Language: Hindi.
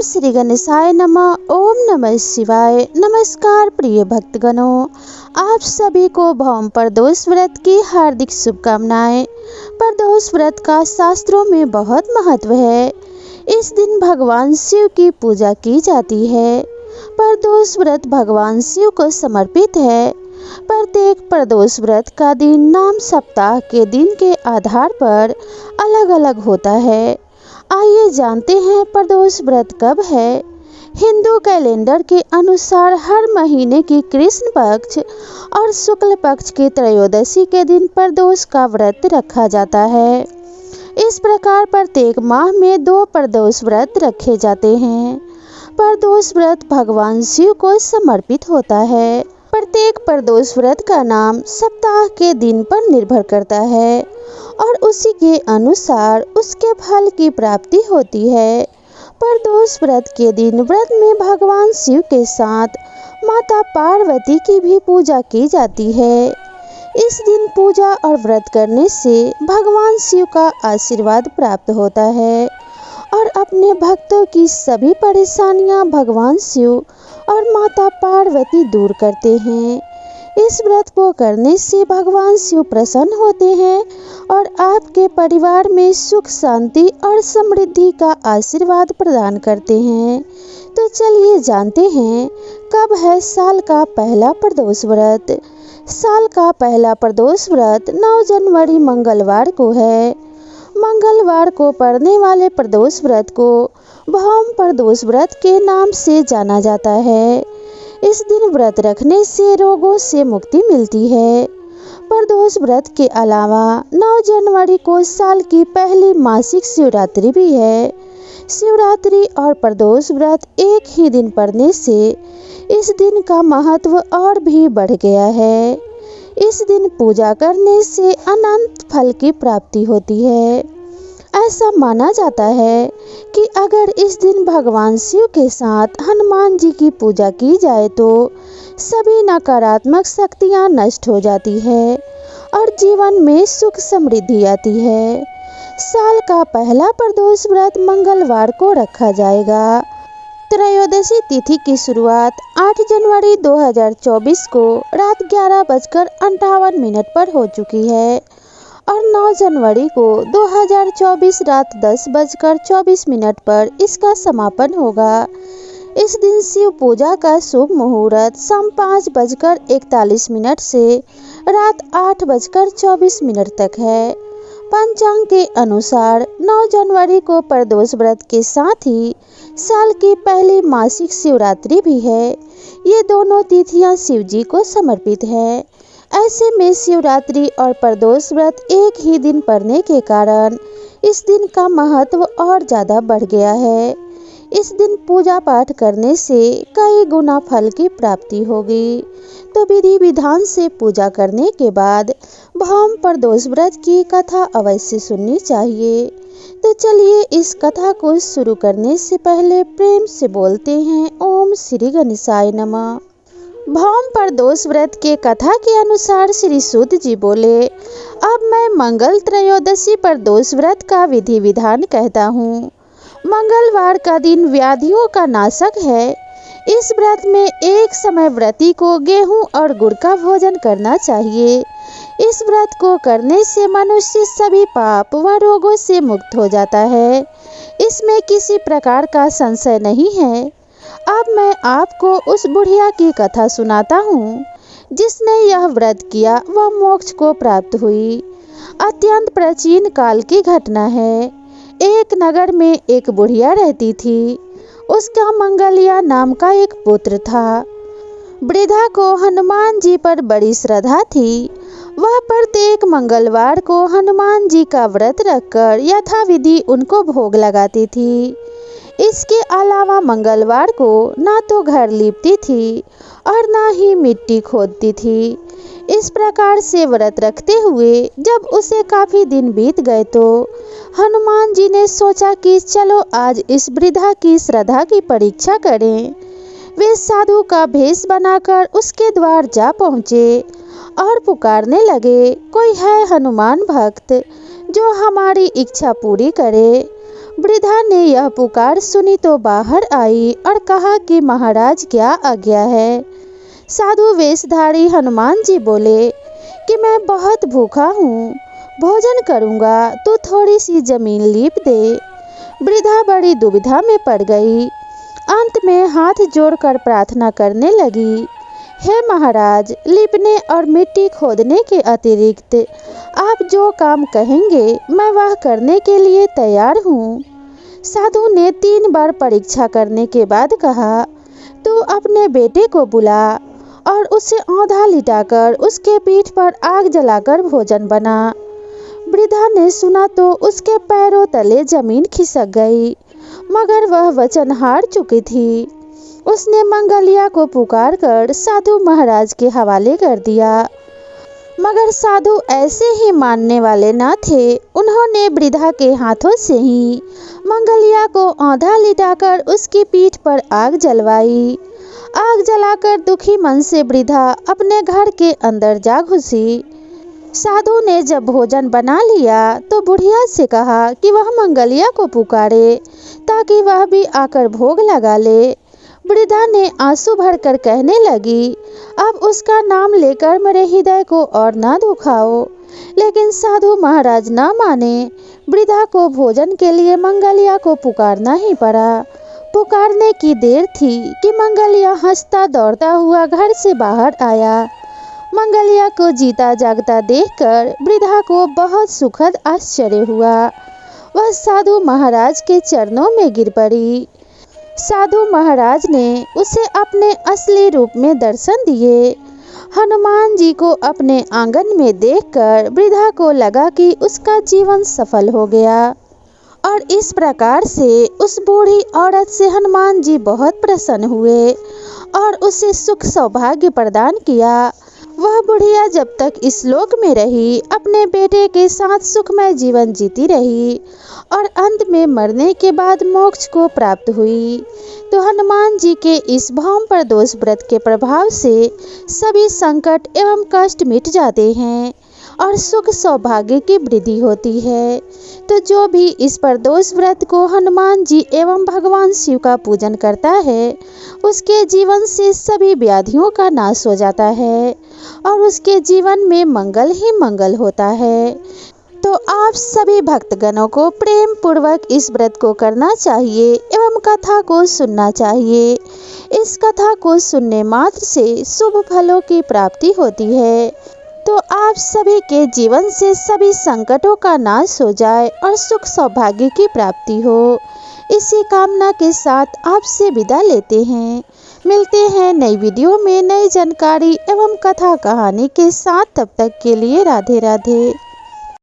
श्री गणेशाय नमः। ओम नमः शिवाय। नमस्कार प्रिय भक्तगणों, आप सभी को भौम प्रदोष व्रत की हार्दिक शुभकामनाएं। प्रदोष व्रत का शास्त्रों में बहुत महत्व है। इस दिन भगवान शिव की पूजा की जाती है। प्रदोष व्रत भगवान शिव को समर्पित है। प्रत्येक प्रदोष व्रत का दिन नाम सप्ताह के दिन के आधार पर अलग अलग होता है। आइए जानते हैं प्रदोष व्रत कब है। हिंदू कैलेंडर के अनुसार हर महीने की कृष्ण पक्ष और शुक्ल पक्ष की त्रयोदशी के दिन प्रदोष का व्रत रखा जाता है। इस प्रकार प्रत्येक माह में 2 प्रदोष व्रत रखे जाते हैं। प्रदोष व्रत भगवान शिव को समर्पित होता है। प्रत्येक प्रदोष व्रत का नाम सप्ताह के दिन पर निर्भर करता है और उसी के अनुसार उसके फल की प्राप्ति होती है। प्रदोष व्रत के दिन व्रत में भगवान शिव के साथ माता पार्वती की भी पूजा की जाती है। इस दिन पूजा और व्रत करने से भगवान शिव का आशीर्वाद प्राप्त होता है और अपने भक्तों की सभी परेशानियां भगवान शिव और माता पार्वती दूर करते हैं। इस व्रत को करने से भगवान शिव प्रसन्न होते हैं और आपके परिवार में सुख शांति और समृद्धि का आशीर्वाद प्रदान करते हैं। तो चलिए जानते हैं कब है साल का पहला प्रदोष व्रत। साल का पहला प्रदोष व्रत 9 जनवरी मंगलवार को है। मंगलवार को पड़ने वाले प्रदोष व्रत को भौम प्रदोष व्रत के नाम से जाना जाता है। इस दिन व्रत रखने से रोगों से मुक्ति मिलती है। प्रदोष व्रत के अलावा 9 जनवरी को साल की पहली मासिक शिवरात्रि भी है। शिवरात्रि और प्रदोष व्रत एक ही दिन पड़ने से इस दिन का महत्व और भी बढ़ गया है। इस दिन पूजा करने से अनंत फल की प्राप्ति होती है। ऐसा माना जाता है कि अगर इस दिन भगवान शिव के साथ हनुमान जी की पूजा की जाए तो सभी नकारात्मक शक्तियां नष्ट हो जाती है और जीवन में सुख समृद्धि आती है। साल का पहला प्रदोष व्रत मंगलवार को रखा जाएगा। त्रयोदशी तिथि की शुरुआत 8 जनवरी 2024 को रात 11:58 पर हो चुकी है और 9 जनवरी को 2024 रात 10:24 पर इसका समापन होगा। इस दिन शिव पूजा का शुभ मुहूर्त शाम 5:41 से रात 8:24 तक है। पंचांग के अनुसार 9 जनवरी को प्रदोष व्रत के साथ ही साल की पहली मासिक शिवरात्रि भी है। ये दोनों तिथियां शिव जी को समर्पित है। ऐसे में शिवरात्रि और प्रदोष व्रत एक ही दिन पड़ने के कारण इस दिन का महत्व और ज़्यादा बढ़ गया है। इस दिन पूजा पाठ करने से कई गुना फल की प्राप्ति होगी। तो विधि विधान से पूजा करने के बाद भौम प्रदोष व्रत की कथा अवश्य सुननी चाहिए। तो चलिए इस कथा को शुरू करने से पहले प्रेम से बोलते हैं ओम श्री गणेशाय नमः। भौम प्रदोष व्रत के कथा के अनुसार श्री सूत जी बोले, अब मैं मंगल त्रयोदशी प्रदोष व्रत का विधि विधान कहता हूँ। मंगलवार का दिन व्याधियों का नाशक है। इस व्रत में एक समय व्रती को गेहूं और गुड़ का भोजन करना चाहिए। इस व्रत को करने से मनुष्य सभी पाप व रोगों से मुक्त हो जाता है। इसमें किसी प्रकार का संशय नहीं है। अब मैं आपको उस बुढ़िया की कथा सुनाता हूँ जिसने यह व्रत किया व मोक्ष को प्राप्त हुई। अत्यंत प्राचीन काल की घटना है। एक नगर में एक बुढ़िया रहती थी। उसका मंगलिया नाम का एक पुत्र था। वृद्धा को हनुमान जी पर बड़ी श्रद्धा थी। वह प्रत्येक मंगलवार को हनुमान जी का व्रत रखकर यथाविधि उनको भोग लगाती थी। इसके अलावा मंगलवार को ना तो घर लीपती थी और ना ही मिट्टी खोदती थी। इस प्रकार से व्रत रखते हुए जब उसे काफी दिन बीत गए तो हनुमान जी ने सोचा कि चलो आज इस वृद्धा की श्रद्धा की परीक्षा करें। वे साधु का भेष बनाकर उसके द्वार जा पहुँचे और पुकारने लगे, कोई है हनुमान भक्त जो हमारी इच्छा पूरी करे। वृद्धा ने यह पुकार सुनी तो बाहर आई और कहा कि महाराज क्या आज्ञा है। साधु वेशधारी हनुमान जी बोले कि मैं बहुत भूखा हूँ, भोजन करूँगा, तू थोड़ी सी जमीन लीप दे। वृद्धा बड़ी दुविधा में पड़ गई। अंत में हाथ जोड़कर प्रार्थना करने लगी, हे महाराज, लीपने और मिट्टी खोदने के अतिरिक्त आप जो काम कहेंगे मैं वह करने के लिए तैयार हूँ। साधु ने 3 बार परीक्षा करने के बाद कहा, तू अपने बेटे को बुला और उसे औंधा लिटाकर उसके पीठ पर आग जलाकर भोजन बना। वृद्धा ने सुना तो उसके पैरों तले जमीन खिसक गई, मगर वह वचन हार चुकी थी। उसने मंगलिया को पुकारकर साधु महाराज के हवाले कर दिया, मगर साधु ऐसे ही मानने वाले न थे। उन्होंने वृद्धा के हाथों से ही मंगलिया को औंधा लिटाकर उसकी पीठ पर आग जलवाई। आग जलाकर दुखी मन से वृद्धा अपने घर के अंदर जा घुसी। साधु ने जब भोजन बना लिया तो बुढ़िया से कहा कि वह मंगलिया को पुकारे ताकि वह भी आकर भोग लगा ले। वृद्धा ने आंसू भरकर कहने लगी, अब उसका नाम लेकर मेरे हृदय को और न दुखाओ। लेकिन साधु महाराज न माने। वृद्धा को भोजन के लिए मंगलिया को पुकारना ही पड़ा। पुकारने की देर थी कि मंगलिया हंसता दौड़ता हुआ घर से बाहर आया। मंगलिया को जीता जागता देखकर वृद्धा को बहुत सुखद आश्चर्य हुआ। वह साधु महाराज के चरणों में गिर पड़ी। साधु महाराज ने उसे अपने असली रूप में दर्शन दिए। हनुमान जी को अपने आंगन में देखकर वृद्धा को लगा कि उसका जीवन सफल हो गया और इस प्रकार से उस बूढ़ी औरत से हनुमान जी बहुत प्रसन्न हुए और उसे सुख सौभाग्य प्रदान किया। वह बुढ़िया जब तक इस लोक में रही अपने बेटे के साथ सुखमय जीवन जीती रही और अंत में मरने के बाद मोक्ष को प्राप्त हुई। तो हनुमान जी के इस भौम प्रदोष व्रत के प्रभाव से सभी संकट एवं कष्ट मिट जाते हैं और सुख सौभाग्य की वृद्धि होती है। तो जो भी इस प्रदोष व्रत को हनुमान जी एवं भगवान शिव का पूजन करता है उसके जीवन से सभी व्याधियों का नाश हो जाता है और उसके जीवन में मंगल ही मंगल होता है। तो आप सभी भक्तगणों को प्रेम पूर्वक इस व्रत को करना चाहिए एवं कथा को सुनना चाहिए। इस कथा को सुनने मात्र से शुभ फलों की प्राप्ति होती है। तो आप सभी के जीवन से सभी संकटों का नाश हो जाए और सुख सौभाग्य की प्राप्ति हो, इसी कामना के साथ आपसे विदा लेते हैं। मिलते हैं नई वीडियो में नई जानकारी एवं कथा कहानी के साथ। तब तक के लिए राधे राधे।